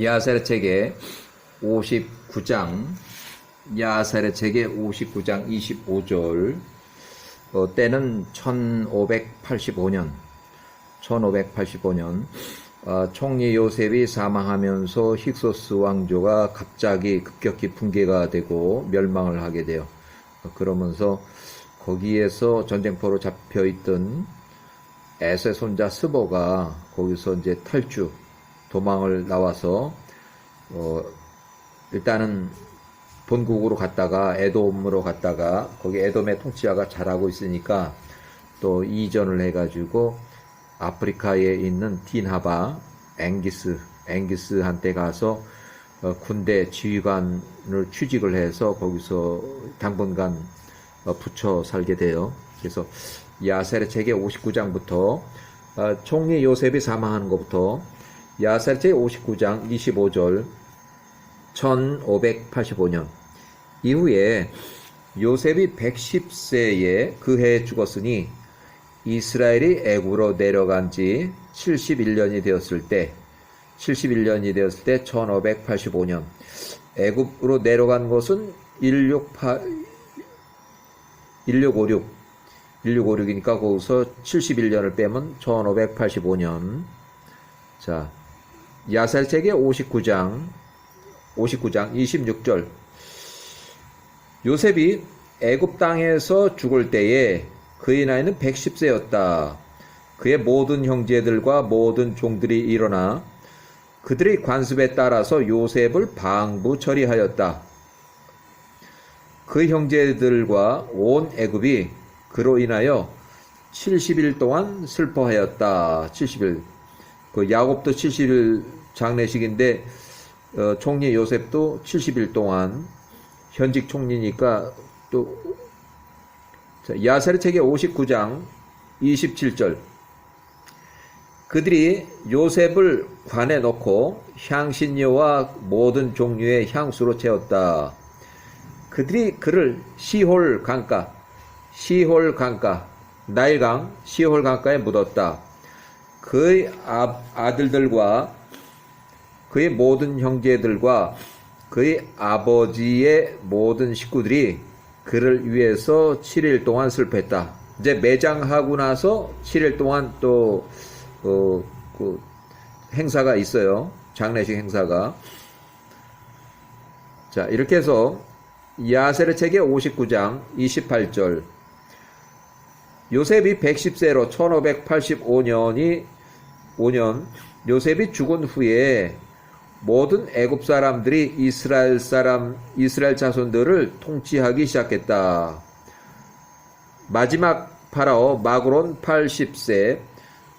야살의 책의 59장, 야살의 책의 59장 25절, 때는 1585년, 총리 요셉이 사망하면서 힉소스 왕조가 갑자기 급격히 붕괴가 되고 멸망을 하게 돼요. 그러면서 거기에서 전쟁포로 잡혀있던 에서의 손자 스보가 거기서 이제 도망을 나와서 일단은 본국으로 갔다가 에돔으로 갔다가 거기 에돔의 통치자가 잘하고 있으니까 또 이전을 해가지고 아프리카에 있는 딘하바 앵기스한테 가서 군대 지휘관을 취직을 해서 거기서 당분간 붙여 살게 돼요. 그래서 야살의 책의 59장부터 총리 요셉이 사망하는 것부터 야살의 책 59장 25절 1585년 이후에 요셉이 110세에 그 해에 죽었으니 이스라엘이 애굽으로 내려간 지 71년이 되었을 때 1585년 애굽으로 내려간 것은 1656이니까 거기서 71년을 빼면 1585년. 자, 야살 책의 59장 26절. 요셉이 애굽 땅에서 죽을 때에 그의 나이는 110세였다. 그의 모든 형제들과 모든 종들이 일어나 그들의 관습에 따라서 요셉을 방부 처리하였다. 그 형제들과 온 애굽이 그로 인하여 70일 동안 슬퍼하였다. 70일. 그 야곱도 70일 장례식인데 총리 요셉도 70일 동안 현직 총리니까 또 야살의 책의 59장 27절. 그들이 요셉을 관에 넣고 향신료와 모든 종류의 향수로 채웠다. 그들이 그를 시홀 강가, 나일강 시홀 강가에 묻었다. 그의 아들들과 그의 모든 형제들과 그의 아버지의 모든 식구들이 그를 위해서 7일 동안 슬퍼했다. 이제 매장하고 나서 7일 동안 또 그 행사가 있어요. 장례식 행사가. 자, 이렇게 해서 야살의 책의 59장 28절. 요셉이 110세로 1585년 요셉이 죽은 후에 모든 애굽 사람들이 이스라엘 자손들을 통치하기 시작했다. 마지막 파라오 마그론 80세,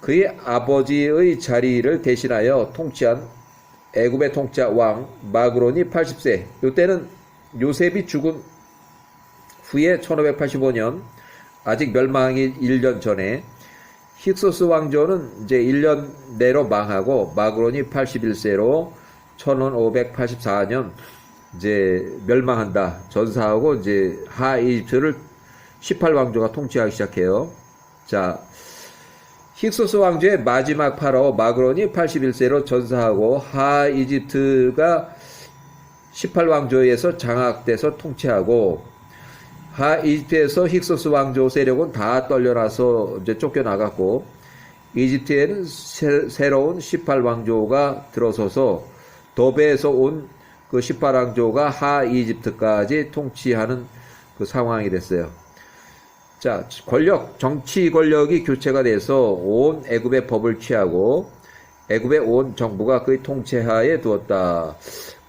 그의 아버지의 자리를 대신하여 통치한 애굽의 통치자 왕 마그론이 80세. 이때는 요셉이 죽은 후에 1585년, 아직 멸망하기 1년 전에 힉소스 왕조는 이제 1년 내로 망하고 마그론이 81세로 1584년 이제 멸망한다. 전사하고 이제 하이집트를 18왕조가 통치하기 시작해요. 자, 힉소스 왕조의 마지막 파라오 마그론이 81세로 전사하고 하이집트가 18왕조에서 장악돼서 통치하고 하이집트에서 힉소스 왕조 세력은 다 떨려나서 이제 쫓겨나갔고 이집트에는 새로운 18왕조가 들어서서 도베에서 온 그 18왕조가 하이집트까지 통치하는 그 상황이 됐어요. 자, 정치 권력이 교체가 돼서 온 애굽의 법을 취하고 애굽의 온 정부가 그의 통치하에 두었다.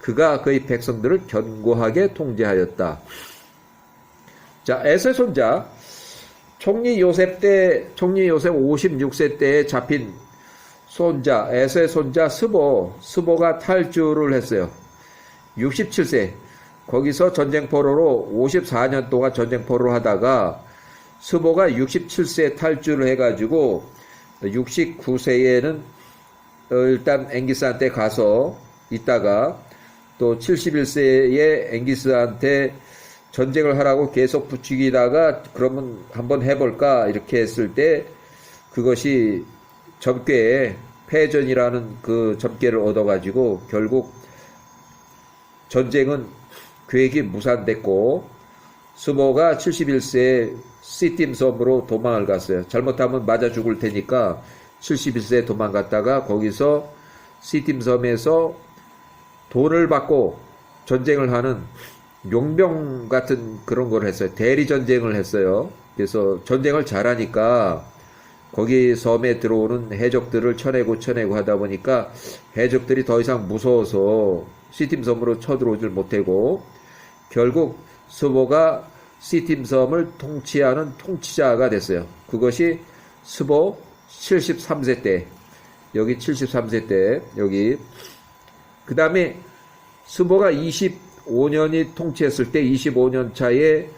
그가 그의 백성들을 견고하게 통제하였다. 자, 에서의 손자 총리 요셉 56세 때에 잡힌 손자 에서의 손자 스보가 탈주를 했어요. 67세. 거기서 전쟁포로로 54년 동안 전쟁포로를 하다가 스보가 67세에 탈주를 해가지고 69세에는 일단 앵기스한테 가서 있다가 또 71세에 앵기스한테 전쟁을 하라고 계속 부추기다가 그러면 한번 해볼까 이렇게 했을 때 그것이 적괴에 패전이라는 그 점괘를 얻어가지고 결국 전쟁은 계획이 무산됐고 스보가 71세에 시팀 섬으로 도망을 갔어요. 잘못하면 맞아 죽을 테니까 71세에 도망갔다가 거기서 시팀 섬에서 돈을 받고 전쟁을 하는 용병 같은 그런 걸 했어요. 대리 전쟁을 했어요. 그래서 전쟁을 잘하니까 거기 섬에 들어오는 해적들을 쳐내고 하다 보니까 해적들이 더 이상 무서워서 시팀 섬으로 쳐들어오질 못하고 결국 스보가 시팀 섬을 통치하는 통치자가 됐어요. 그것이 스보 73세 때, 여기 73세 때, 여기. 그 다음에 스보가 25년이 통치했을 때 25년 차에,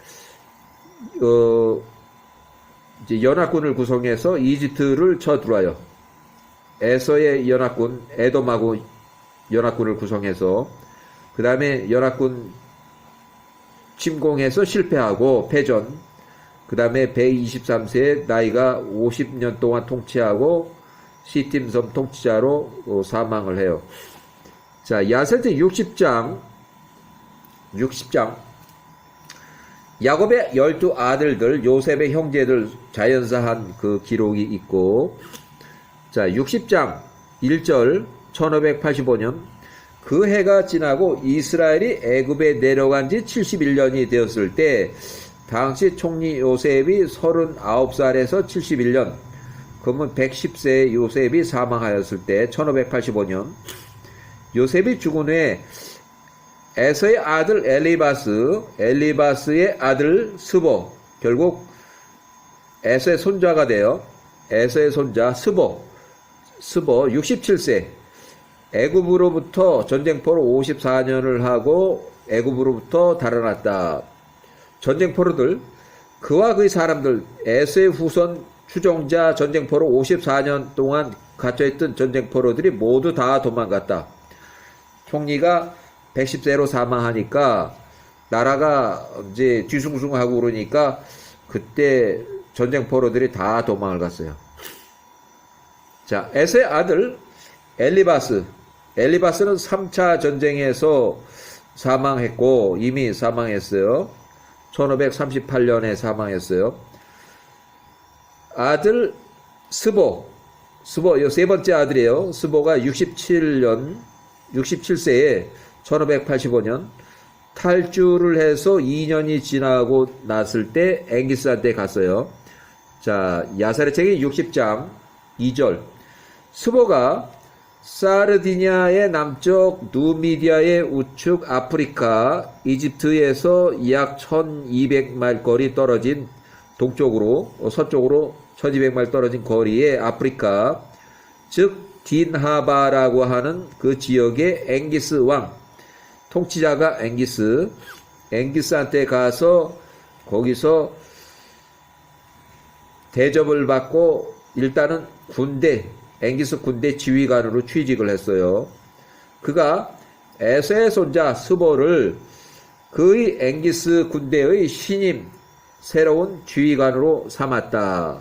이제 연합군을 구성해서 이집트를 쳐들어와요. 에서의 연합군, 에돔하고 연합군을 구성해서, 그 다음에 연합군 침공해서 실패하고 패전, 그 다음에 123세에 나이가 50년 동안 통치하고 시팀 섬 통치자로 사망을 해요. 자, 야세제 60장 야곱의 12 아들들, 요셉의 형제들 자연사한 그 기록이 있고, 자, 60장 1절 1585년 그 해가 지나고 이스라엘이 애굽에 내려간 지 71년이 되었을 때 당시 총리 요셉이 39살에서 71년, 그러면 110세의 요셉이 사망하였을 때 1585년 요셉이 죽은 후에 에서의 아들 엘리바스의 아들 스보, 결국 에서의 손자가 돼요. 에서의 손자 스보 67세, 애굽으로부터 전쟁포로 54년을 하고 애굽으로부터 달아났다. 전쟁포로들, 그와 그의 사람들, 에서의 후손 추종자 전쟁포로 54년 동안 갇혀있던 전쟁포로들이 모두 다 도망갔다. 총리가 110세로 사망하니까 나라가 이제 뒤숭숭하고 그러니까 그때 전쟁포로들이 다 도망을 갔어요. 자, 에서의 아들 엘리바스는 3차 전쟁에서 사망했고 이미 사망했어요. 1538년에 사망했어요. 아들 스보 이 세 번째 아들이에요. 스보가 67세에 1585년 탈주를 해서 2년이 지나고 났을 때 앵기스한테 갔어요. 자, 야사르책의 60장 2절 스보가 사르디냐의 남쪽, 누미디아의 우측, 아프리카, 이집트에서 약 1200마일 거리 떨어진 동쪽으로, 서쪽으로 1200마일 떨어진 거리에 아프리카, 즉 딘하바라고 하는 그 지역의 앵기스 왕, 통치자가 앵기스한테 가서 거기서 대접을 받고 일단은 앵기스 군대 지휘관으로 취직을 했어요. 그가 에서의 손자 스보를 그의 앵기스 군대의 신임 새로운 지휘관으로 삼았다.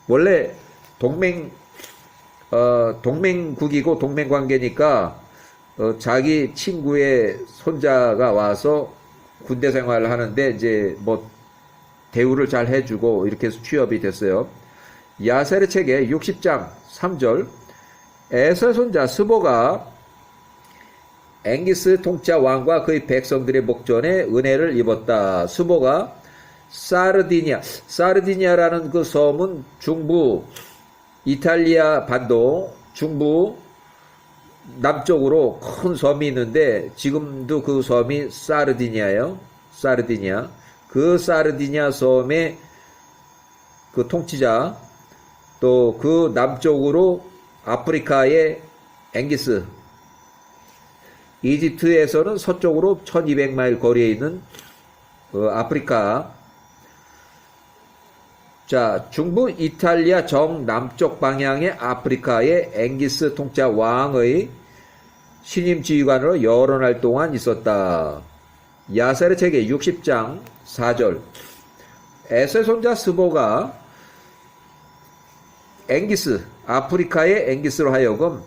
원래 동맹국이고 동맹관계니까 자기 친구의 손자가 와서 군대 생활을 하는데 이제 뭐 대우를 잘 해주고 이렇게 해서 취업이 됐어요. 야세르 책의 60장 3절 에서 손자 스보가 앵기스 통치자 왕과 그의 백성들의 목전에 은혜를 입었다. 스보가 사르디니아라는 그 섬은 중부 이탈리아 반도 중부 남쪽으로 큰 섬이 있는데 지금도 그 섬이 사르디니아예요. 그 사르디니아 섬의 그 통치자, 또 그 남쪽으로 아프리카의 앵기스, 이집트에서는 서쪽으로 1200마일 거리에 있는 아프리카, 자, 중부 이탈리아 정남쪽 방향의 아프리카의 앵기스 통치자 왕의 신임 지휘관으로 여러 날 동안 있었다. 야세르 책의 60장 4절 에서의 손자 스보가 앵기스, 아프리카의 앵기스로 하여금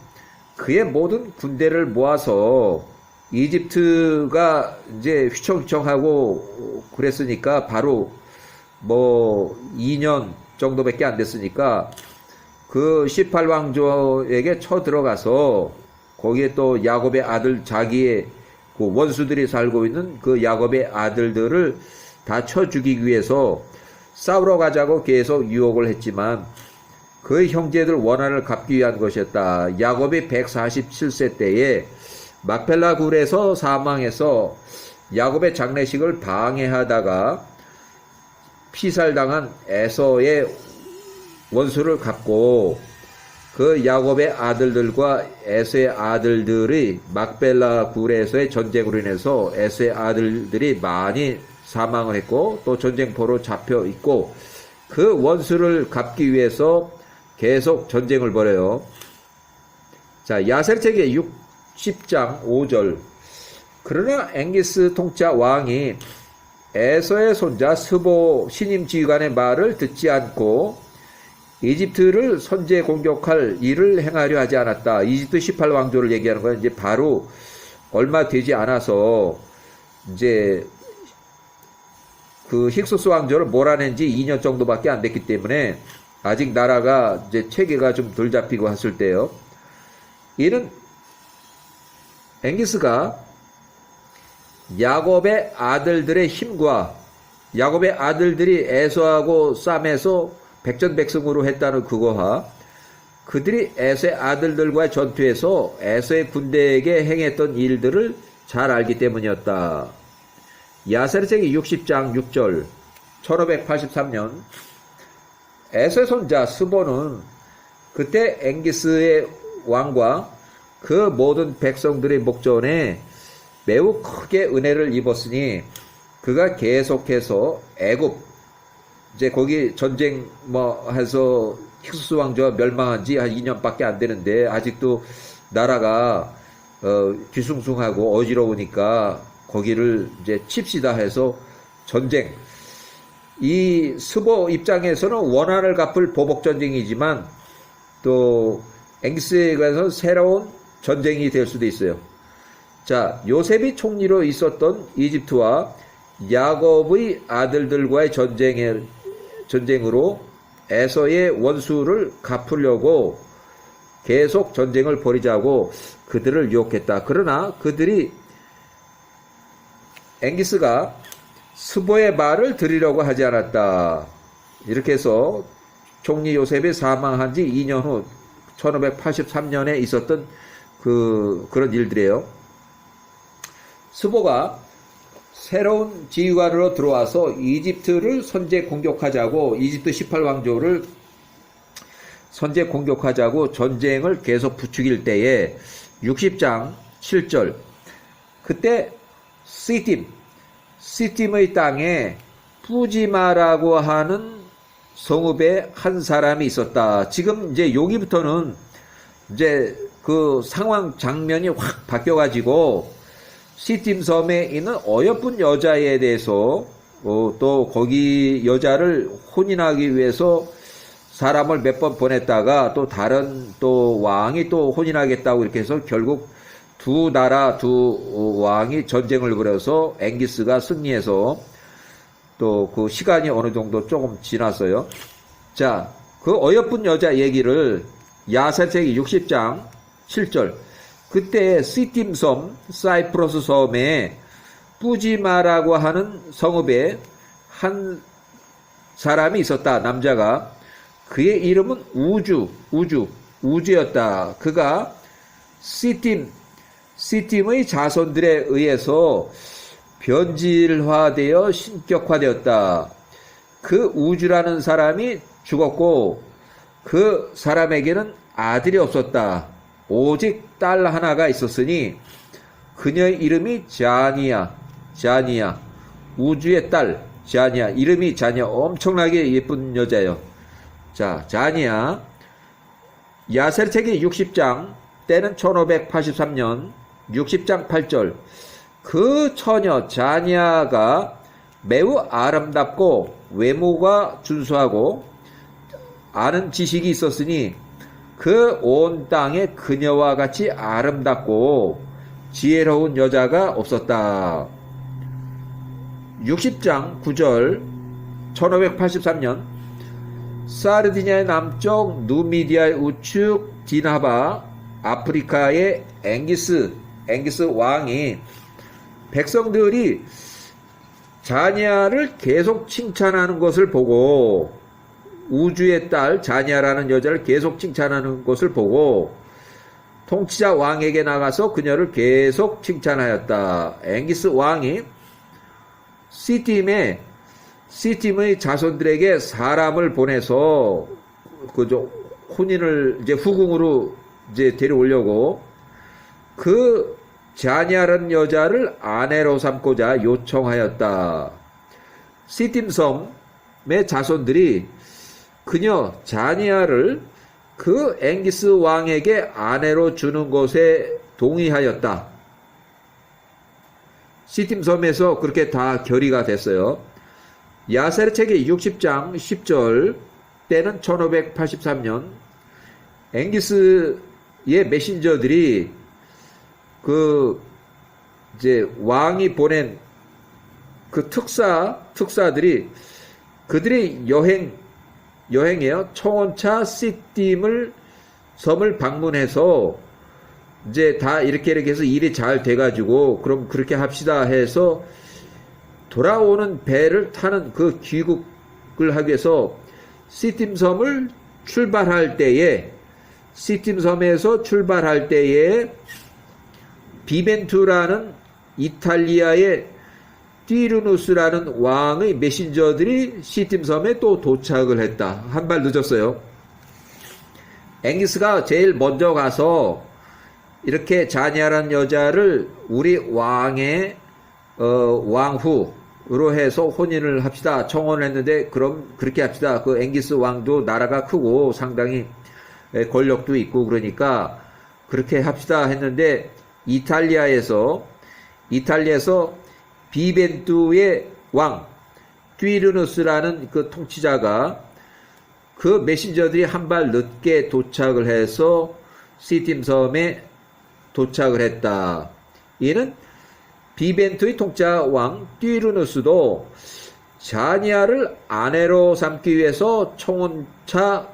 그의 모든 군대를 모아서 이집트가 이제 휘청휘청하고 그랬으니까 바로 뭐 2년 정도밖에 안 됐으니까 그 18왕조에게 쳐들어가서 거기에 또 야곱의 아들 자기의 그 원수들이 살고 있는 그 야곱의 아들들을 다 쳐 죽이기 위해서 싸우러 가자고 계속 유혹을 했지만 그 형제들 원한을 갚기 위한 것이었다. 야곱이 147세 때에 막펠라 굴에서 사망해서 야곱의 장례식을 방해하다가 피살당한 에서의 원수를 갚고 그 야곱의 아들들과 에서의 아들들이 막벨라 굴에서의 전쟁으로 인해서 에서의 아들들이 많이 사망을 했고 또 전쟁포로 잡혀 있고 그 원수를 갚기 위해서 계속 전쟁을 벌여요. 자, 야셀책의 60장 5절. 그러나 앵기스 통짜 왕이 에서의 손자 스보 신임 지휘관의 말을 듣지 않고 이집트를 선제 공격할 일을 행하려 하지 않았다. 이집트 18왕조를 얘기하는 건 이제 바로 얼마 되지 않아서 이제 그 힉소스 왕조를 몰아낸 지 2년 정도밖에 안 됐기 때문에 아직 나라가 이제 체계가 좀 덜 잡히고 했을 때요. 이는 앵기스가 야곱의 아들들의 힘과 야곱의 아들들이 에서하고 싸움에서 백전백승으로 했다는 그거와 그들이 에서의 아들들과의 전투에서 에서의 군대에게 행했던 일들을 잘 알기 때문이었다. 야세르책의 60장 6절 1583년 에서의 손자 스보는 그때 앵기스의 왕과 그 모든 백성들의 목전에 매우 크게 은혜를 입었으니 그가 계속해서 애굽 이제 거기 전쟁 뭐 해서 힉소스 왕조가 멸망한 지 한 2년밖에 안 되는데 아직도 나라가 뒤숭숭하고 어지러우니까 거기를 이제 칩시다 해서 전쟁. 이 스보 입장에서는 원한을 갚을 보복 전쟁이지만 또 앵기스에 관해서 새로운 전쟁이 될 수도 있어요. 자, 요셉이 총리로 있었던 이집트와 야곱의 아들들과의 전쟁으로 에서의 원수를 갚으려고 계속 전쟁을 벌이자고 그들을 유혹했다. 그러나 그들이 앵기스가 스보의 말을 들으려고 하지 않았다. 이렇게 해서 총리 요셉이 사망한 지 2년 후 1583년에 있었던 그런 일들이에요. 스보가 새로운 지휘관으로 들어와서 이집트를 선제 공격하자고 이집트 18왕조를 선제 공격하자고 전쟁을 계속 부추길 때에 60장 7절 그때 시팀의 땅에 뿌지마라고 하는 성읍에 한 사람이 있었다. 지금 이제 여기부터는 이제 그 상황 장면이 확 바뀌어가지고 시팀 섬에 있는 어여쁜 여자에 대해서 또 거기 여자를 혼인하기 위해서 사람을 몇 번 보냈다가 또 다른 또 왕이 또 혼인하겠다고 이렇게 해서 결국 두 나라 두 왕이 전쟁을 벌여서 앵기스가 승리해서 또 그 시간이 어느 정도 조금 지났어요. 자, 그 어여쁜 여자 얘기를 야세책이 60장 7절 그때 시팀 섬, 사이프러스 섬에 뿌지마라고 하는 성읍에 한 사람이 있었다. 남자가. 그의 이름은 우주였다. 그가 시팀의 자손들에 의해서 변질화되어 신격화되었다. 그 우주라는 사람이 죽었고 그 사람에게는 아들이 없었다. 오직 딸 하나가 있었으니 그녀의 이름이 자니야. 우주의 딸 자니야. 이름이 자니야. 엄청나게 예쁜 여자예요. 자, 자니야. 야셀책의 60장 때는 1583년 60장 8절 그 처녀 자니아가 매우 아름답고 외모가 준수하고 아는 지식이 있었으니 그 온 땅에 그녀와 같이 아름답고 지혜로운 여자가 없었다. 60장 9절 1583년 사르디니아의 남쪽 누미디아의 우측 디나바 아프리카의 앵기스 왕이 백성들이 자니아를 계속 칭찬하는 것을 보고 우주의 딸 자니아라는 여자를 계속 칭찬하는 것을 보고 통치자 왕에게 나가서 그녀를 계속 칭찬하였다. 앵기스 왕이 시팀의 자손들에게 사람을 보내서 혼인을 이제 후궁으로 이제 데려오려고 그 자니아라는 여자를 아내로 삼고자 요청하였다. 시팀 섬의 자손들이 그녀 자니아를 그 앵기스 왕에게 아내로 주는 것에 동의하였다. 시팀 섬에서 그렇게 다 결의가 됐어요. 야세르 책의 60장 10절 때는 1583년 앵기스의 메신저들이 이제 왕이 보낸 그 특사들이 그들의 여행이에요. 청원차 시팀을 섬을 방문해서 이제 다 이렇게 해서 일이 잘 돼가지고 그럼 그렇게 합시다 해서 돌아오는 배를 타는 그 귀국을 하기 위해서 시팀 섬을 시팀 섬에서 출발할 때에 비벤투라는 이탈리아의 띠르누스라는 왕의 메신저들이 시팀 섬에 또 도착을 했다. 한 발 늦었어요. 앵기스가 제일 먼저 가서 이렇게 자니아라는 여자를 우리 왕의 왕후로 해서 혼인을 합시다. 청혼을 했는데 그럼 그렇게 합시다. 그 앵기스 왕도 나라가 크고 상당히 권력도 있고 그러니까 그렇게 합시다 했는데 이탈리아에서 비벤투의 왕 튀르누스라는 그 통치자가 그 메신저들이 한 발 늦게 도착을 해서 시팀 섬에 도착을 했다. 이는 비벤투의 통치자 왕 튀르누스도 자니아를 아내로 삼기 위해서 청혼차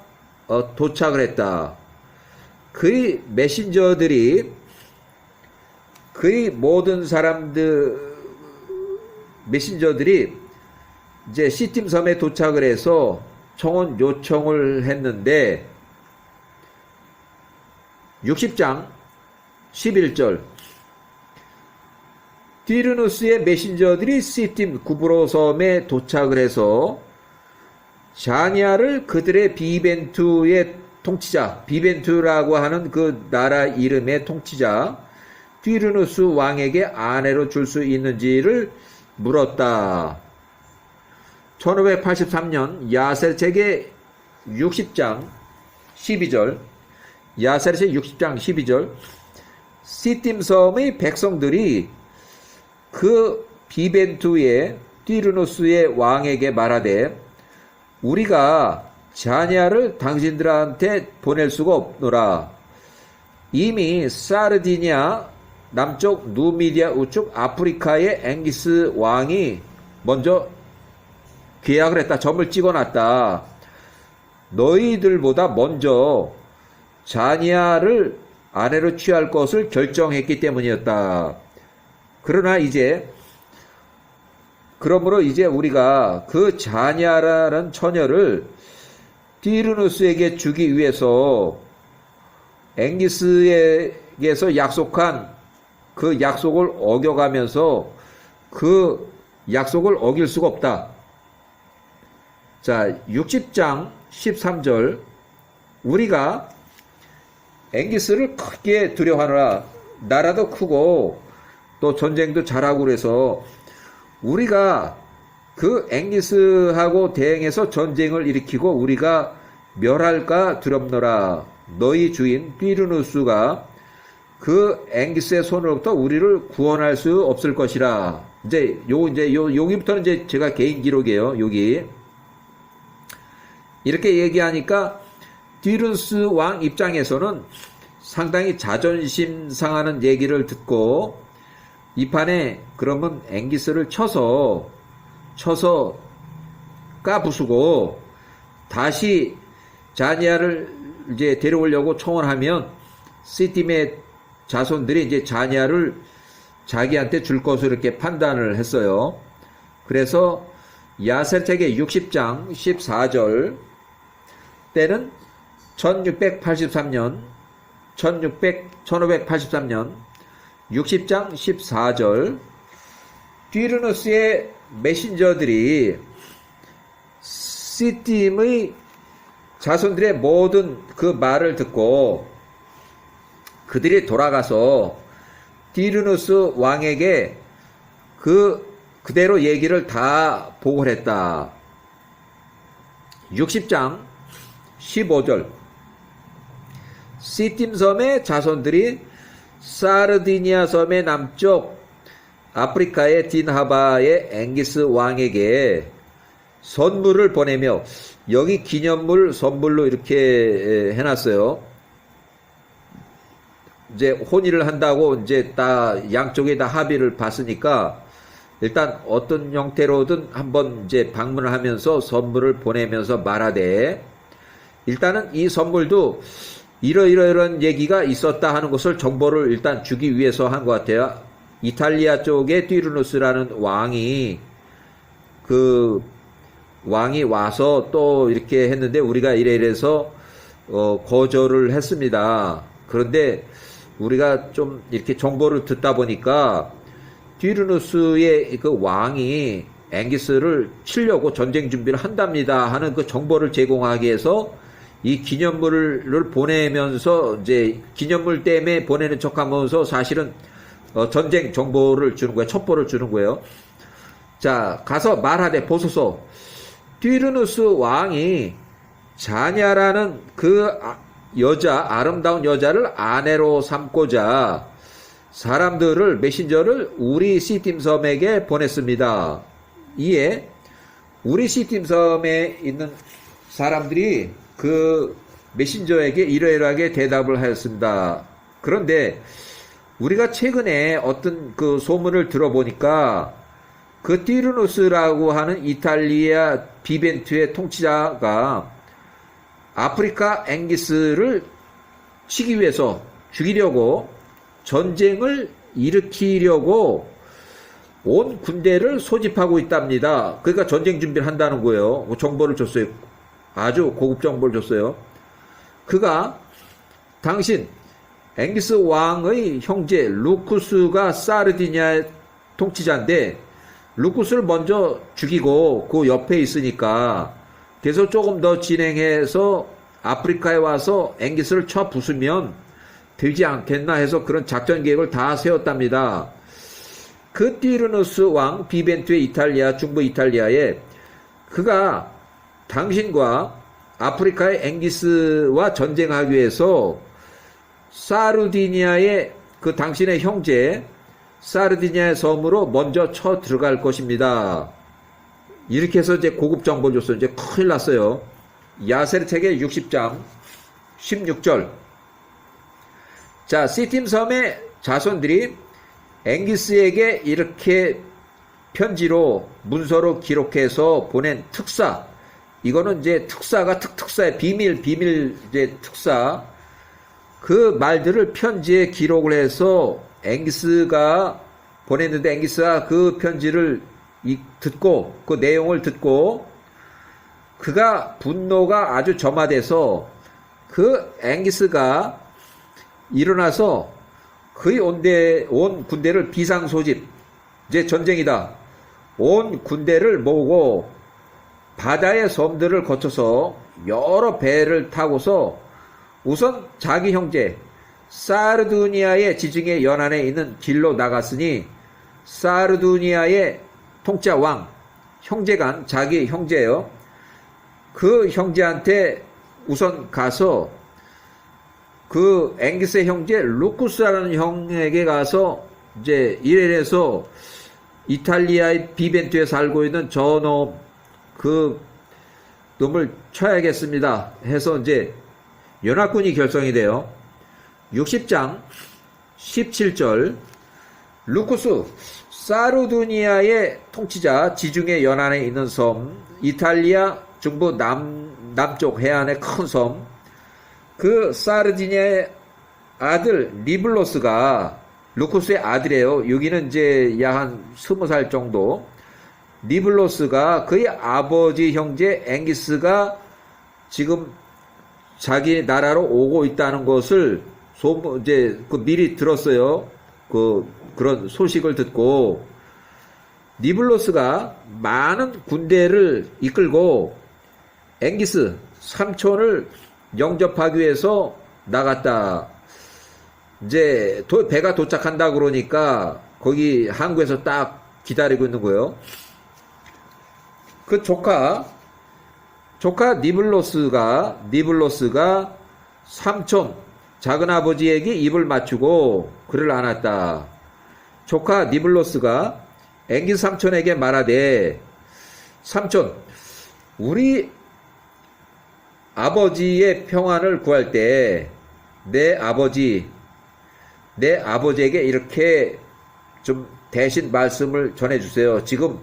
도착을 했다. 그의 메신저들이 그의 모든 메신저들이 이제 시팀 섬에 도착을 해서 청혼 요청을 했는데 60장 11절 띠르누스의 메신저들이 시팀 구브로 섬에 도착을 해서 자니아를 그들의 비벤투의 통치자, 비벤투라고 하는 그 나라 이름의 통치자 띠르누스 왕에게 아내로 줄 수 있는지를 물었다. 1583년 야셀 책의 60장 12절 야셀 책 60장 12절 시팀 섬의 백성들이 그 비벤투의 띠르누스의 왕에게 말하되 우리가 자니아를 당신들한테 보낼 수가 없노라. 이미 사르디니아 남쪽 누미디아 우측 아프리카의 앵기스 왕이 먼저 계약을 했다. 점을 찍어놨다. 너희들보다 먼저 자니아를 아내로 취할 것을 결정했기 때문이었다. 그러므로 이제 우리가 그 자니아라는 처녀를 띠르누스에게 주기 위해서 앵기스에게서 약속한 그 약속을 어겨가면서 그 약속을 어길 수가 없다. 자, 60장 13절 우리가 앵기스를 크게 두려워하노라. 나라도 크고 또 전쟁도 잘하고 그래서 우리가 그 앵기스하고 대행해서 전쟁을 일으키고 우리가 멸할까 두렵노라. 너희 주인 띠르누스가 그 앵기스의 손으로부터 우리를 구원할 수 없을 것이라. 여기부터는 이제 제가 개인 기록이에요. 여기 이렇게 얘기하니까 띠르누스 왕 입장에서는 상당히 자존심 상하는 얘기를 듣고 이 판에 그러면 앵기스를 쳐서 까부수고 다시 자니아를 이제 데려오려고 청원하면 시팀의 자손들이 이제 자니아를 자기한테 줄 것으로 이렇게 판단을 했어요. 그래서 야셀책의 60장 14절 때는 1583년 60장 14절 띠르누스의 메신저들이 시팀의 자손들의 모든 그 말을 듣고 그들이 돌아가서 띠르누스 왕에게 그대로 얘기를 다 보고를 했다. 60장 15절 시팀 섬의 자손들이 사르디니아 섬의 남쪽 아프리카의 딘하바의 앵기스 왕에게 선물을 보내며 여기 기념물 선물로 이렇게 해놨어요. 이제 혼인을 한다고 이제 양쪽에 다 합의를 봤으니까 일단 어떤 형태로든 한번 이제 방문을 하면서 선물을 보내면서 말하되 일단은 이 선물도 이런 얘기가 있었다 하는 것을 정보를 일단 주기 위해서 한 것 같아요. 이탈리아 쪽에 띠르누스라는 왕이 와서 또 이렇게 했는데 우리가 이래서 거절을 했습니다. 그런데 우리가 좀 이렇게 정보를 듣다 보니까 띠르누스의 그 왕이 앵기스를 치려고 전쟁 준비를 한답니다 하는 그 정보를 제공하기 위해서 이 기념물을 보내면서 이제 기념물 때문에 보내는 척하면서 사실은 전쟁 정보를 주는 거예요. 첩보를 주는 거예요. 자, 가서 말하되 보소서 띠르누스 왕이 자냐라는 그 아름다운 여자를 아내로 삼고자 사람들을 메신저를 우리 시팀 섬에게 보냈습니다. 이에 우리 시팀 섬에 있는 사람들이 그 메신저에게 이러이러하게 대답을 하였습니다. 그런데 우리가 최근에 어떤 그 소문을 들어보니까 그 띠르누스라고 하는 이탈리아 비벤투의 통치자가 아프리카 앵기스를 치기 위해서 죽이려고 전쟁을 일으키려고 온 군대를 소집하고 있답니다. 그러니까 전쟁 준비를 한다는 거예요. 정보를 줬어요. 아주 고급 정보를 줬어요. 그가 당신 앵기스 왕의 형제 루쿠스가 사르디니아 통치자인데 루쿠스를 먼저 죽이고 그 옆에 있으니까 그래서 조금 더 진행해서 아프리카에 와서 앵기스를 쳐 부수면 되지 않겠나 해서 그런 작전 계획을 다 세웠답니다. 그 띠르누스 왕 비벤투의 이탈리아 중부 이탈리아에 그가 당신과 아프리카의 앵기스와 전쟁하기 위해서 사르디니아의 그 당신의 형제 사르디니아의 섬으로 먼저 쳐 들어갈 것입니다. 이렇게 해서 이제 고급 정보를 줬어요. 이제 큰일 났어요. 야셀책의 60장 16절. 자, 시팀 섬의 자손들이 앵기스에게 이렇게 편지로 문서로 기록해서 보낸 특사. 이거는 이제 특사가 특사의 비밀 이제 특사. 그 말들을 편지에 기록을 해서 앵기스가 보냈는데 앵기스가 그 편지를 듣고 그 내용을 듣고 그가 분노가 아주 점화돼서 그 앵기스가 일어나서 거의 온 군대를 비상소집 이제 전쟁이다. 온 군대를 모으고 바다의 섬들을 거쳐서 여러 배를 타고서 우선 자기 형제 사르두니아의 지중해 연안에 있는 길로 나갔으니 사르두니아의 통치자 왕 형제간 자기 형제예요. 그 형제한테 우선 가서 그 앵기스의 형제 루쿠스라는 형에게 가서 이제 이래서 이탈리아의 비벤투에 살고 있는 저놈 그 놈을 쳐야겠습니다 해서 이제 연합군이 결성이 돼요. 60장 17절 루쿠스 사르두니아의 통치자, 지중해 연안에 있는 섬, 이탈리아 중부 남쪽 해안의 큰 섬, 그 사르디니아의 아들 리블로스가 루쿠스의 아들이에요. 여기는 이제 약 한 20살 정도. 리블로스가 그의 아버지 형제 앵기스가 지금 자기 나라로 오고 있다는 것을 이제 미리 들었어요. 그런 소식을 듣고 리블로스가 많은 군대를 이끌고 앵기스 삼촌을 영접하기 위해서 나갔다. 이제 배가 도착한다 그러니까 거기 항구에서 딱 기다리고 있는 거예요. 그 조카 니블로스가 삼촌 작은아버지에게 입을 맞추고 그를 안았다. 조카 니블로스가 앵기스 삼촌에게 말하되, 삼촌, 우리 아버지의 평안을 구할 때 내 아버지에게 이렇게 좀 대신 말씀을 전해주세요. 지금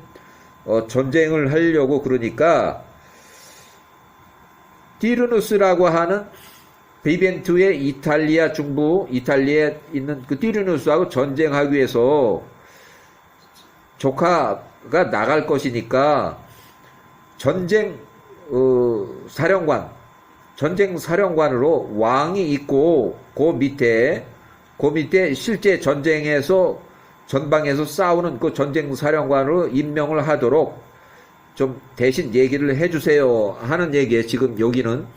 전쟁을 하려고 그러니까 티르누스라고 하는 비벤투의 이탈리아 중부 이탈리아에 있는 그 티르누스하고 전쟁하기 위해서 조카가 나갈 것이니까 전쟁 사령관으로 왕이 있고 그 밑에 실제 전쟁에서 전방에서 싸우는 그 전쟁 사령관으로 임명을 하도록 좀 대신 얘기를 해주세요 하는 얘기에 지금 여기는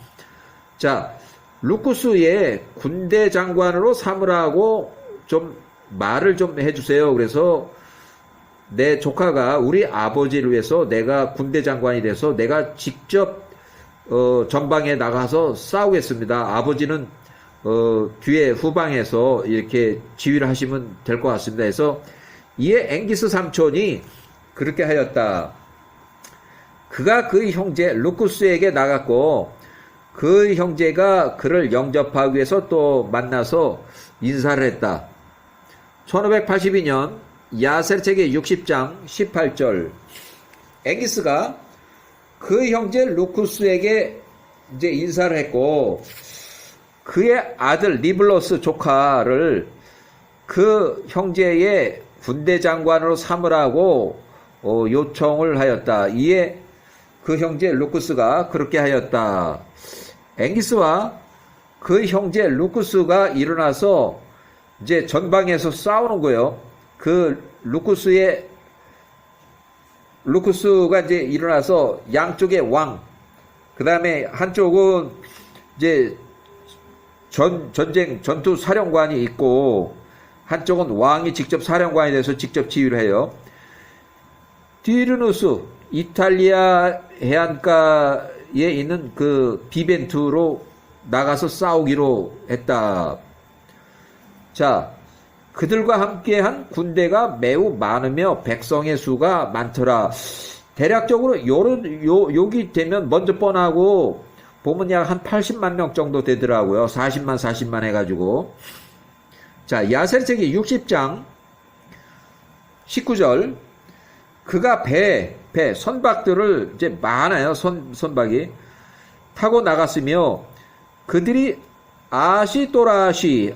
자 루쿠스의 군대 장관으로 삼으라고 좀 말을 좀 해주세요. 그래서 내 조카가 우리 아버지를 위해서 내가 군대 장관이 돼서 내가 직접 전방에 나가서 싸우겠습니다. 아버지는 뒤에 후방에서 이렇게 지휘를 하시면 될 것 같습니다. 해서 이에 앵기스 삼촌이 그렇게 하였다. 그가 그 형제 루쿠스에게 나갔고 그 형제가 그를 영접하기 위해서 또 만나서 인사를 했다. 1582년 야셀책의 60장 18절 앵기스가 그 형제 루쿠스에게 이제 인사를 했고 그의 아들 리블로스 조카를 그 형제의 군대 장관으로 삼으라고 요청을 하였다. 이에 그 형제 루쿠스가 그렇게 하였다. 앵기스와 그 형제 루쿠스가 일어나서 이제 전방에서 싸우는 거예요. 그 루쿠스가 이제 일어나서 양쪽의 왕, 그 다음에 한쪽은 이제 전투 사령관이 있고 한쪽은 왕이 직접 사령관이 돼서 직접 지휘를 해요. 티르누스 이탈리아 해안가에 있는 그 비벤투로 나가서 싸우기로 했다. 자, 그들과 함께한 군대가 매우 많으며 백성의 수가 많더라. 대략적으로 여기 되면 먼저 뻔하고 보면 약 한 80만 명 정도 되더라고요. 40만 해가지고. 자, 야셀책이 60장 19절 그가 선박들을 이제 많아요. 선박이 타고 나갔으며 그들이 아시토라시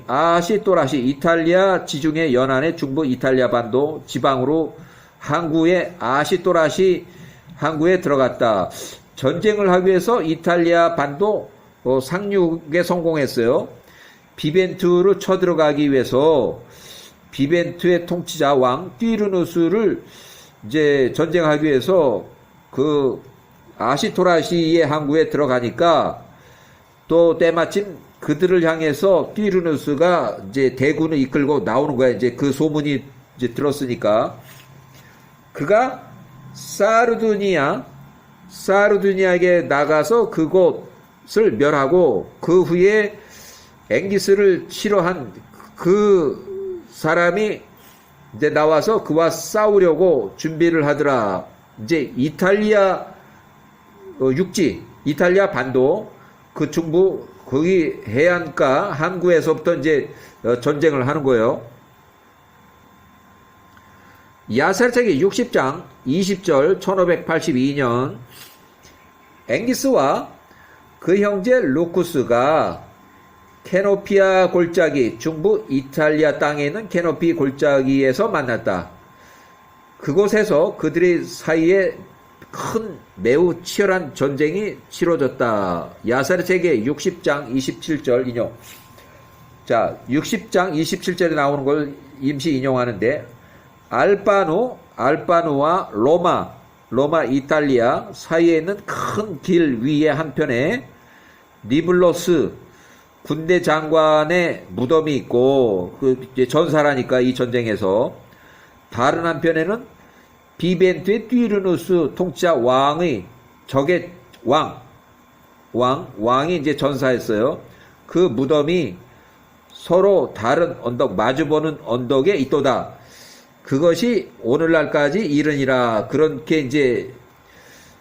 이탈리아 지중해 연안의 중부 이탈리아 반도 지방으로 항구에 아시토라시 항구에 들어갔다. 전쟁을 하기 위해서 이탈리아 반도 상륙에 성공했어요. 비벤투로 쳐들어가기 위해서 비벤투의 통치자 왕 띠르누스를 이제 전쟁하기 위해서 그 아시토라시의 항구에 들어가니까 또 때마침 그들을 향해서 띠르누스가 이제 대군을 이끌고 나오는 거야. 이제 그 소문이 이제 들었으니까 그가 사르두니아에게 나가서 그곳을 멸하고 그 후에 앵기스를 싫어한 그 사람이 이제 나와서 그와 싸우려고 준비를 하더라. 이제 이탈리아 육지 이탈리아 반도 그 중부 거기 해안가 항구에서부터 이제 전쟁을 하는 거예요. 야사르책의 60장 20절 1582년 앵기스와 그 형제 루쿠스가 캐노피아 골짜기 중부 이탈리아 땅에 있는 캐노피 골짜기에서 만났다. 그곳에서 그들의 사이에 큰 매우 치열한 전쟁이 치러졌다. 야사르책의 60장 27절 인용. 자, 60장 27절에 나오는 걸 임시 인용하는데 알바누와 로마 이탈리아 사이에 있는 큰 길 위에 한편에 니블로스 군대 장관의 무덤이 있고 그 이제 전사라니까 이 전쟁에서 다른 한편에는 비벤투의 띠르누스 통치자 왕의 적의 왕이 이제 전사했어요. 그 무덤이 서로 다른 언덕 마주보는 언덕에 있도다. 그것이 오늘날까지 이르니라. 그렇게 이제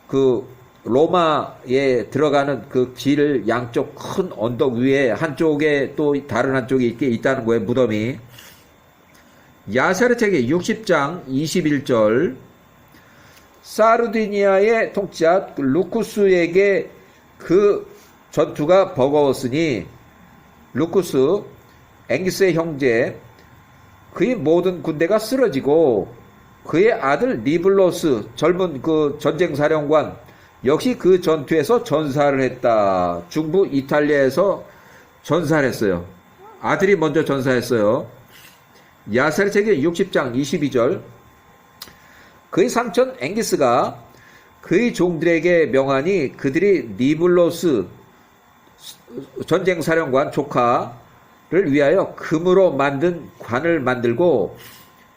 그 로마에 들어가는 그 길 양쪽 큰 언덕 위에 한쪽에 또 다른 한쪽에 이렇게 있다는 거예요. 무덤이. 야사르책의 60장 21절 사르디니아의 통치자 루쿠스에게 그 전투가 버거웠으니 루쿠스 앵기스의 형제 그의 모든 군대가 쓰러지고 그의 아들 니블로스 젊은 그 전쟁사령관 역시 그 전투에서 전사를 했다. 중부 이탈리아에서 전사를 했어요. 아들이 먼저 전사했어요. 야사르책의 60장 22절 그의 삼촌 앵기스가 그의 종들에게 명하니 그들이 니블로스 전쟁사령관 조카를 위하여 금으로 만든 관을 만들고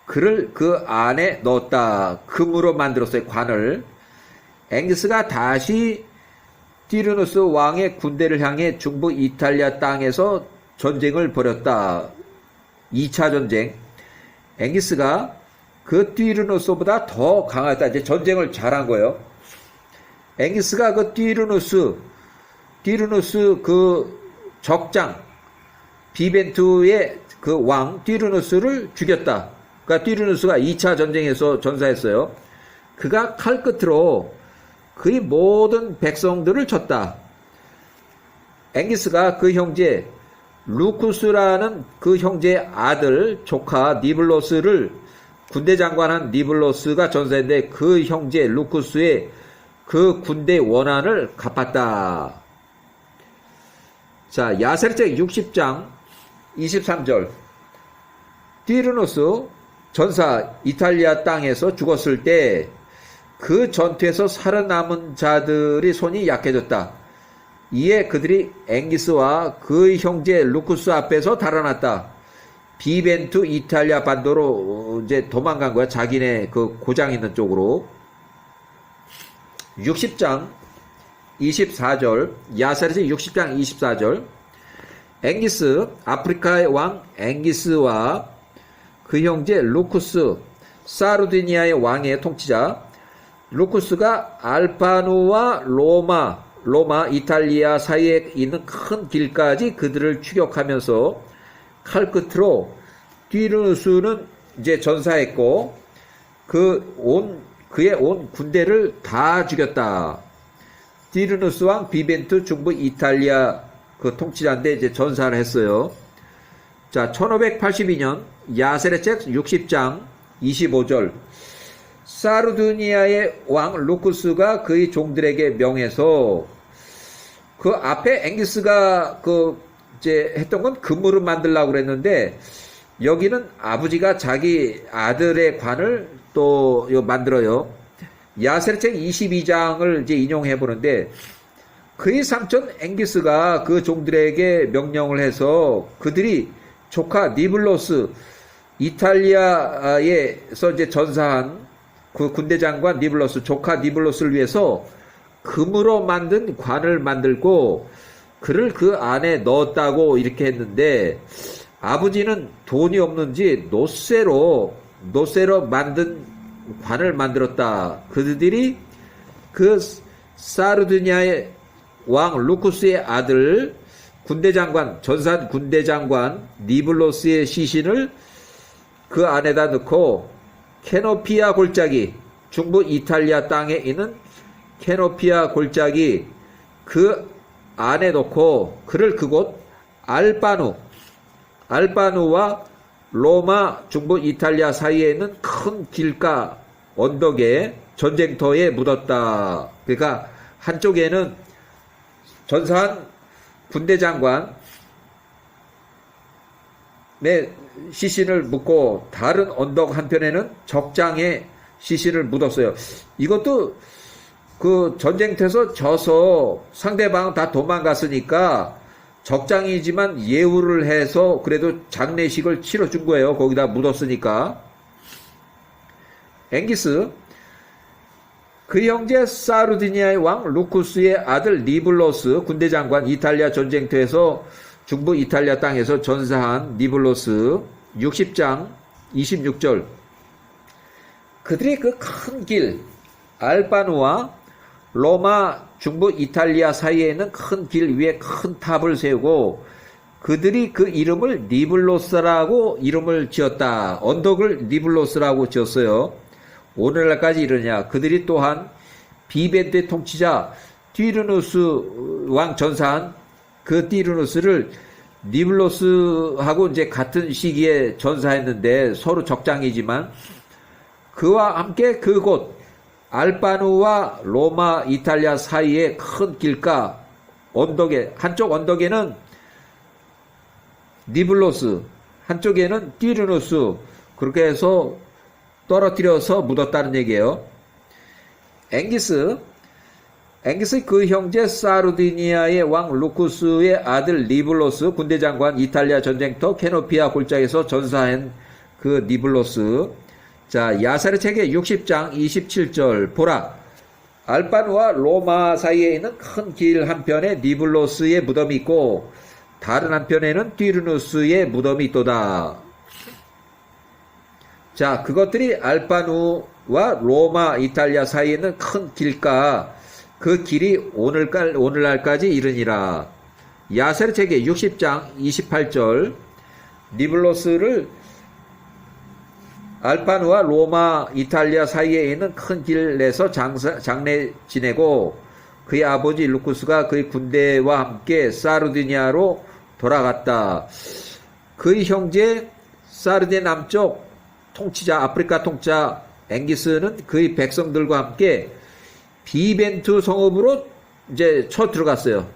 그를 그 안에 넣었다. 금으로 만들었어요. 관을. 앵기스가 다시 띠르누스 왕의 군대를 향해 중부 이탈리아 땅에서 전쟁을 벌였다. 2차 전쟁. 앵기스가 그 띠르누스보다 더 강하다. 이제 전쟁을 잘한 거예요. 앵기스가 그 띠르누스 그 적장 비벤투의 그 왕 띠르누스를 죽였다. 그러니까 띠르누스가 2차 전쟁에서 전사했어요. 그가 칼끝으로 그의 모든 백성들을 쳤다. 앵기스가 그 형제 루쿠스라는 그 형제의 아들 조카 니블로스를 군대 장관한 니블로스가 전사했는데 그 형제 루쿠스의 그 군대 원한을 갚았다. 자, 야사르책 60장 23절 띠르누스 전사 이탈리아 땅에서 죽었을 때 그 전투에서 살아남은 자들의 손이 약해졌다. 이에 그들이 앵기스와 그 형제 루쿠스 앞에서 달아났다. 비벤투 이탈리아 반도로 이제 도망간 거야. 자기네 그 고장 있는 쪽으로. 60장 24절 야사르책 60장 24절 앵기스 아프리카의 왕 앵기스와 그 형제 루쿠스 사르디니아의 왕의 통치자 루쿠스가 알바누와 로마 이탈리아 사이에 있는 큰 길까지 그들을 추격하면서 칼끝으로 띠르누스는 이제 전사했고 그의 온 군대를 다 죽였다. 띠르누스 왕 비벤투 중부 이탈리아 그 통치자인데 이제 전사를 했어요. 자, 1582년 야사르책 60장 25절 사르디니아의 왕 루쿠스가 그의 종들에게 명해서 그 앞에 앵기스가 그 이제 했던 건 금으로 만들려고 그랬는데 여기는 아버지가 자기 아들의 관을 또 만들어요. 야사르책 22장을 이제 인용해 보는데 그의 삼촌 앵기스가 그 종들에게 명령을 해서 그들이 조카 니블로스 이탈리아에서 이제 전사한 그 군대 장관 니블로스 조카 니블로스를 위해서 금으로 만든 관을 만들고 그를 그 안에 넣었다고 이렇게 했는데 아버지는 돈이 없는지 노쇠로 만든 관을 만들었다. 그들이 그 사르디니아의 왕 루쿠스의 아들 군대장관, 전산 군대장관 니블로스의 시신을 그 안에다 넣고 캐노피아 골짜기, 중부 이탈리아 땅에 있는 캐노피아 골짜기 그 안에 놓고 그를 그곳 알바누와 로마 중부 이탈리아 사이에 있는 큰 길가 언덕에 전쟁터에 묻었다. 그러니까 한쪽에는 전사한 군대장관 내 시신을 묻고 다른 언덕 한편에는 적장의 시신을 묻었어요. 이것도 그 전쟁터에서 져서 상대방은 다 도망갔으니까 적장이지만 예우를 해서 그래도 장례식을 치러준 거예요. 거기다 묻었으니까. 앵기스, 그 형제 사르디니아의 왕 루쿠스의 아들 니블로스 군대장관, 이탈리아 전쟁터에서 중부 이탈리아 땅에서 전사한 니블로스 60장 26절. 그들이 그 큰 길 알바누와 로마 중부 이탈리아 사이에 있는 큰 길 위에 큰 탑을 세우고 그들이 그 이름을 니블로스라고 이름을 지었다. 언덕을 니블로스라고 지었어요. 오늘날까지 이러냐. 그들이 또한 비벤트의 통치자 띠르누스 왕 전사한 그 띠르누스를 니블로스하고 이제 같은 시기에 전사했는데 서로 적장이지만 그와 함께 그곳 알바누와 로마 이탈리아 사이의 큰 길가 언덕에 한쪽 언덕에는 니블로스 한쪽에는 띠르누스 그렇게 해서 떨어뜨려서 묻었다는 얘기예요. 앵기스 그 형제 사르디니아의 왕 루쿠스의 아들 니블로스 군대장관 이탈리아 전쟁터 캐노피아 골짜기에서 전사한 그 니블로스. 자, 야사의 책의 60장 27절 보라. 알바누와 로마 사이에 있는 큰 길 한편에 니블로스의 무덤이 있고 다른 한편에는 띠르누스의 무덤이 있도다. 자, 그것들이 알바누와 로마 이탈리아 사이에 있는 큰 길가 그 길이 오늘날까지 이르니라. 야사의 책의 60장 28절 니블로스를 알바누와 로마 이탈리아 사이에 있는 큰 길에서 장례 지내고 그의 아버지 루쿠스가 그의 군대와 함께 사르디니아로 돌아갔다. 그의 형제 사르디아 남쪽 통치자 아프리카 통치자 앵기스는 그의 백성들과 함께 비벤투 성읍으로 이제 쳐 들어갔어요.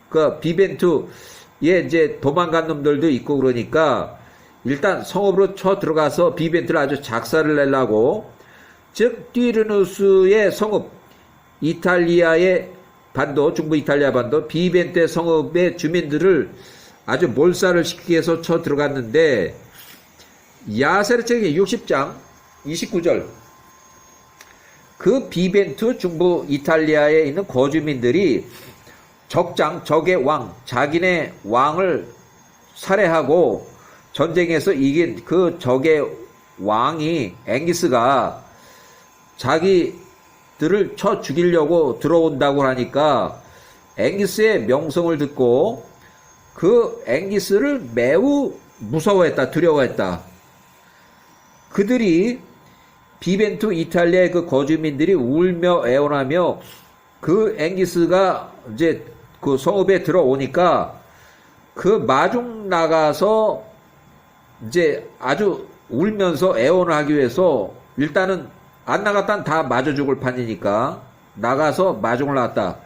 그 비벤투에 이제 도망간 놈들도 있고 그러니까 일단 성읍으로 쳐 들어가서 비벤트를 아주 작사를 내려고 즉 띠르누스의 성읍 이탈리아의 반도 중부 이탈리아 반도 비벤테 성읍의 주민들을 아주 몰살을 시키기 위해서 쳐 들어갔는데 야세르 책의 60장 29절 그 비벤투 중부 이탈리아에 있는 거주민들이 적의 왕 자기네 왕을 살해하고 전쟁에서 이긴 그 적의 왕이 앵기스가 자기들을 쳐 죽이려고 들어온다고 하니까 앵기스의 명성을 듣고 그 앵기스를 매우 무서워했다, 두려워했다. 그들이 비벤투 이탈리아의 그 거주민들이 울며 애원하며 그 앵기스가 이제 그 성읍에 들어오니까 그 마중 나가서 이제 아주 울면서 애원을 하기 위해서 일단은 안 나갔다는 다 맞아 죽을 판이니까 나가서 마중을 나갔다.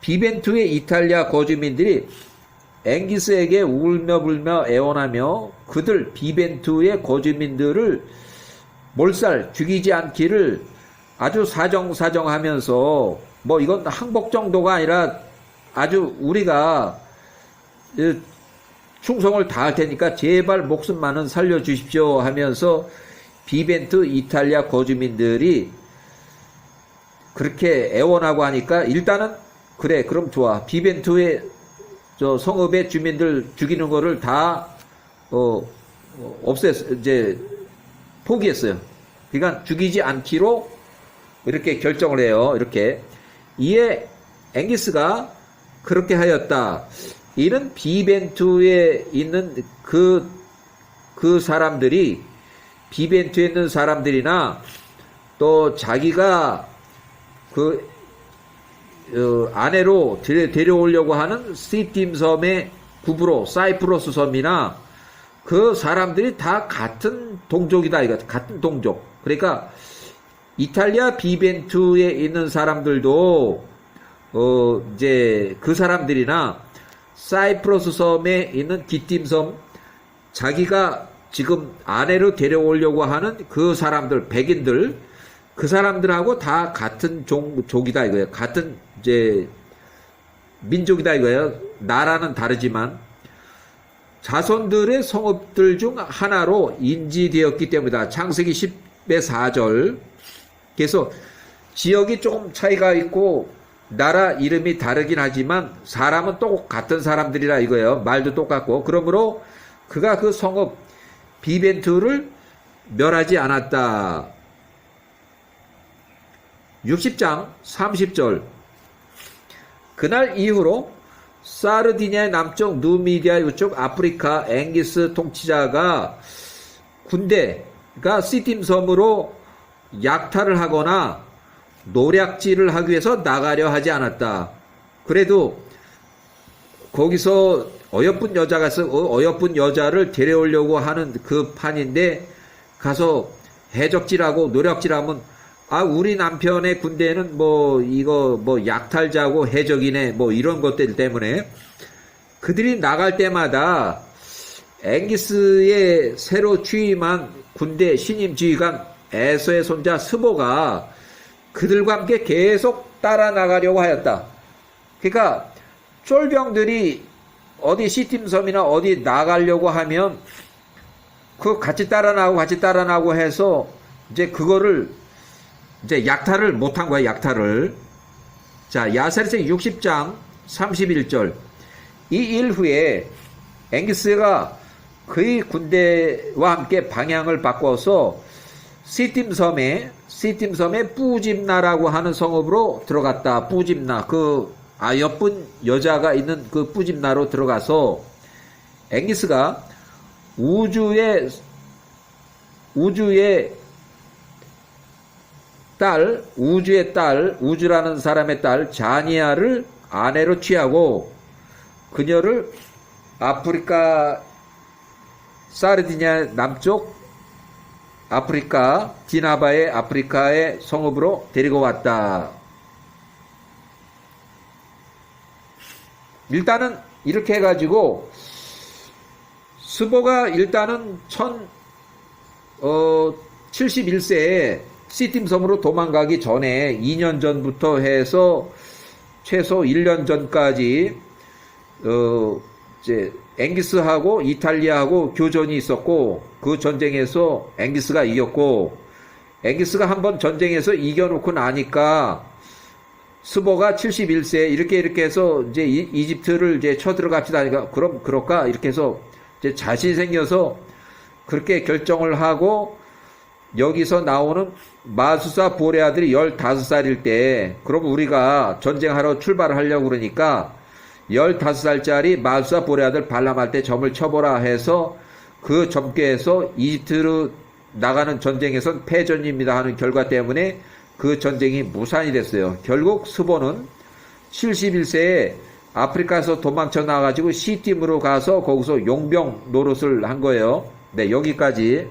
비벤투의 이탈리아 거주민들이 앵기스에게 울며 불며 애원하며 그들 비벤투의 거주민들을 몰살 죽이지 않기를 아주 사정하면서 뭐 이건 항복 정도가 아니라 아주 우리가 충성을 다할 테니까 제발 목숨만은 살려주십시오 하면서 비벤투 이탈리아 거주민들이 그렇게 애원하고 하니까 일단은 그래 그럼 좋아 비벤투의 저 성읍의 주민들 죽이는 거를 다 이제 포기했어요. 그러니까 죽이지 않기로 이렇게 결정을 해요. 이렇게 이에 앵기스가 그렇게 하였다. 이는 비벤투에 있는 그 사람들이, 비벤투에 있는 사람들이나 또 자기가 아내로 데려오려고 하는 시팀 섬의 구브로 사이프러스 섬이나 그 사람들이 다 같은 동족이다. 이거 같은 동족. 그러니까 이탈리아 비벤투에 있는 사람들도 이제 그 사람들이나 사이프러스 섬에 있는 기띔 섬, 자기가 지금 아내로 데려오려고 하는 그 사람들, 백인들, 그 사람들하고 다 같은 족이다 이거예요. 같은 이제 민족이다 이거예요. 나라는 다르지만 자손들의 성읍들 중 하나로 인지되었기 때문이다. 창세기 10의 4절. 그래서 지역이 조금 차이가 있고 나라 이름이 다르긴 하지만 사람은 또 같은 사람들이라 이거예요. 말도 똑같고. 그러므로 그가 그 성읍 비벤투를 멸하지 않았다. 60장 30절. 그날 이후로 사르디니아의 남쪽, 누미디아 이쪽, 아프리카 앵기스 통치자가 군대가 시팀 섬으로 약탈을 하거나 노략질을 하기 위해서 나가려 하지 않았다. 그래도 거기서 어여쁜 여자가 있어, 어여쁜 여자를 데려오려고 하는 그 판인데 가서 해적질하고 노략질하면 우리 남편의 군대는 약탈자고 해적이네, 이런 것들 때문에 그들이 나갈 때마다 앵기스의 새로 취임한 군대 신임 지휘관 에서의 손자 스보가 그들과 함께 계속 따라 나가려고 하였다. 그러니까 쫄병들이 어디 시팀 섬이나 어디 나가려고 하면 같이 따라 나가고 해서 이제 그거를 이제 약탈을 못한 거야, 약탈을. 자, 야세르서 60장 31절. 이 일 후에 앵기스가 그의 군대와 함께 방향을 바꿔서 시팀 섬에 뿌집나라고 하는 성읍으로 들어갔다. 뿌집나, 예쁜 여자가 있는 그 뿌집나로 들어가서 앵기스가 우주의 딸, 우주라는 사람의 딸 자니아를 아내로 취하고 그녀를 아프리카 사르디니아 남쪽 아프리카 디나바의 아프리카의 성읍으로 데리고 왔다. 일단은 이렇게 해가지고 스보가 일단은 71세에 시팀 섬으로 도망가기 전에 2년 전부터 해서 최소 1년 전까지 이제 앵기스하고 이탈리아하고 교전이 있었고 그 전쟁에서 앵기스가 이겼고 앵기스가 한번 전쟁에서 이겨놓고 나니까 스보가 71세 이렇게 해서 이제 이집트를 이제 쳐들어갑시다 하니까 그럼 그럴까 이렇게 해서 이제 자신이 생겨서 그렇게 결정을 하고 여기서 나오는 마수사 볼의 아들이 15살일 때 그럼 우리가 전쟁하러 출발을 하려고 그러니까 15살짜리 마수사 볼의 아들 발람한테 점을 쳐보라 해서 그 점괘에서 이집트로 나가는 전쟁에선 패전입니다 하는 결과 때문에 그 전쟁이 무산이 됐어요. 결국 스보는 71세에 아프리카에서 도망쳐 나가지고 시팀으로 가서 거기서 용병 노릇을 한 거예요. 네, 여기까지.